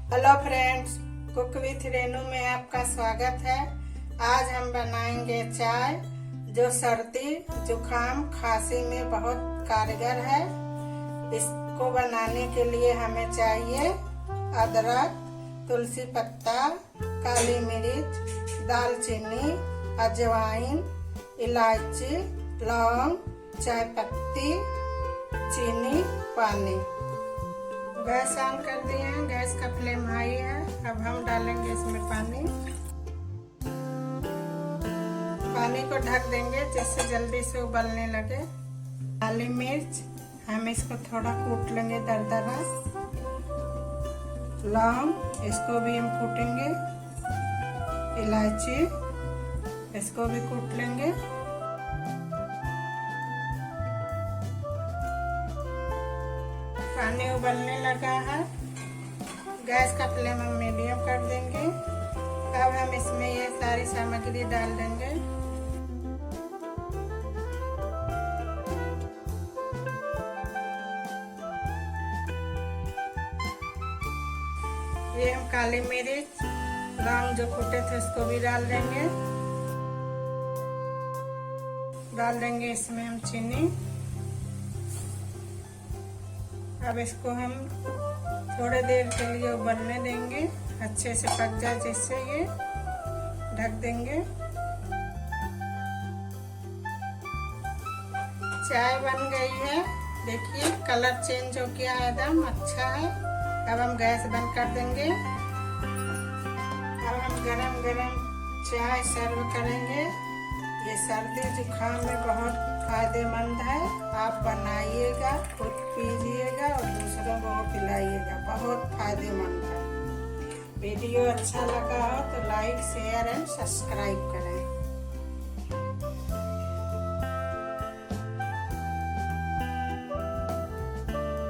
Hello friends, cook with Renu में आपका स्वागत है। आज हम बनाएंगे चाय जो सर्दी जुकाम खांसी में बहुत कारगर है। इसको बनाने के लिए हमें चाहिए अदरक, तुलसी पत्ता, काली मिर्च, दालचीनी, अजवाइन, इलायची, लौंग, चाय पत्ती, चीनी, पानी। गैस ऑन कर दिए हैं, गैस का फ्लेम हाई है। अब हम डालेंगे इसमें पानी को ढक देंगे जिससे जल्दी से उबलने लगे। काली मिर्च हम इसको थोड़ा कूट लेंगे दरदरा। लौंग इसको भी हम कूटेंगे। इलायची इसको भी कूट लेंगे। पानी उबलने लगा है, गैस का फ्लेम हम मीडियम कर देंगे। अब हम इसमें ये सारी सामग्री डाल देंगे। ये हम काली मिर्च, लौंग जो कूटे थे उसको भी डाल देंगे। डाल देंगे इसमें हम चीनी। अब इसको हम थोड़े देर के लिए उबलने देंगे, अच्छे से पक जाए जिससे ये ढक देंगे। चाय बन गई है, देखिए कलर चेंज हो गया है, एकदम अच्छा है। अब हम गैस बंद कर देंगे। अब हम गरम गरम चाय सर्व करेंगे। ये सर्दी जुकाम में बहुत फायदेमंद है। आप बनाइएगा, खुद पीजिएगा और दूसरों को पिलाइएगा, बहुत फायदेमंद है। वीडियो अच्छा लगा हो तो लाइक, शेयर एंड सब्सक्राइब